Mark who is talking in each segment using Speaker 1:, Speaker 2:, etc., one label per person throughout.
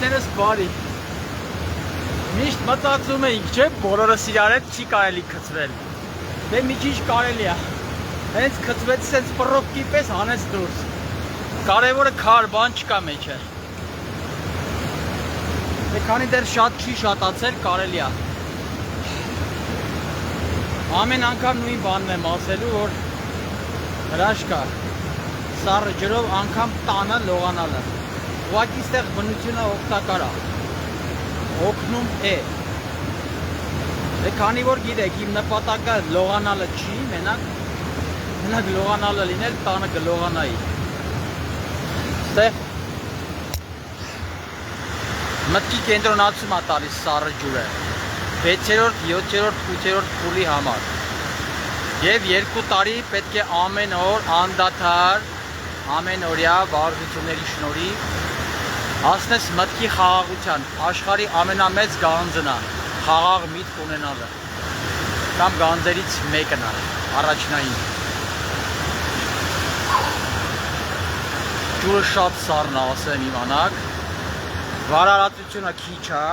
Speaker 1: Աղջիկներս բարի։ Միշտ մտածում էինք, չէ՞, բոլորս իրար հետ չի կարելի գծվել։ Դե մի քիչ կարելի է։ Հենց գծվեց սենց պրոպկի պես հանեց դուրս։ Կարևորը քար բան չկա մեջը։ Դե քանի դեռ շատ չի շատացել, կարելի է։ Ամեն անգամ նույն բանն եմ ասելու, որ հրաշք է։ Սառը ջրով անգամ տանը լողանալը։ Ուղղակի ստեղ բնությունը օգտակար է։ Օգնում է։ Դե քանի որ գիտեք, իմ նպատակը լողանալը չի, մենակ լողանալը լինել, տանը կլողանայի։ Ստեղ մտքի կենտրոնացում է տալիս սառը ջուրը 6-րդ, 7-րդ, 8-րդ փուլի համար։ Եվ 2 տարի պետք է ամեն օր անդադար, ամեն օրյա վարժությունների շնորհիվ հասնես մտքի խաղաղության, աշխարհի ամենամեծ գանձն է, խաղաղ միտք ունենալը, կամ գանձերից մեկն է, առաջնային։ Ջուրը շատ սառն է, ասեմ իմանաք, վարարածությունը քիչ է,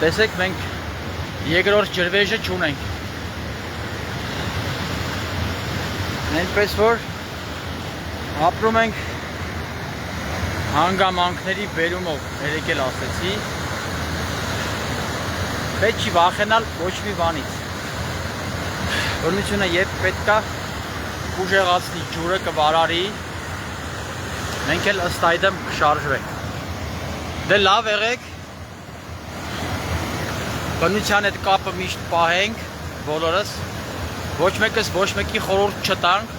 Speaker 1: տեսեք մենք երկրորդ ջրվեժը չունենք։ Այնպես որ ապրում ենք հանգամանքների բերումով, երեկ էլ ասեցի, պետք չի վախենալ ոչ մի բանից։ Բնությունը երբ պետք է ուժեղացնի, ջուրը կվարարի, մենք էլ ըստ այդմ կշարժվենք։ Դե լավ եղեք, բնության հետ կապը միշտ պահենք, բոլորս, ոչ մեկս ոչ մեկի խորհուրդ չտանք,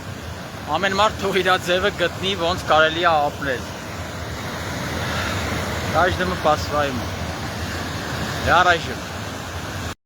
Speaker 1: ամեն մարդ թող իր ձևը գտնի, ոնց կարելի է ապրել։ Каждому по-своему. Я райжу.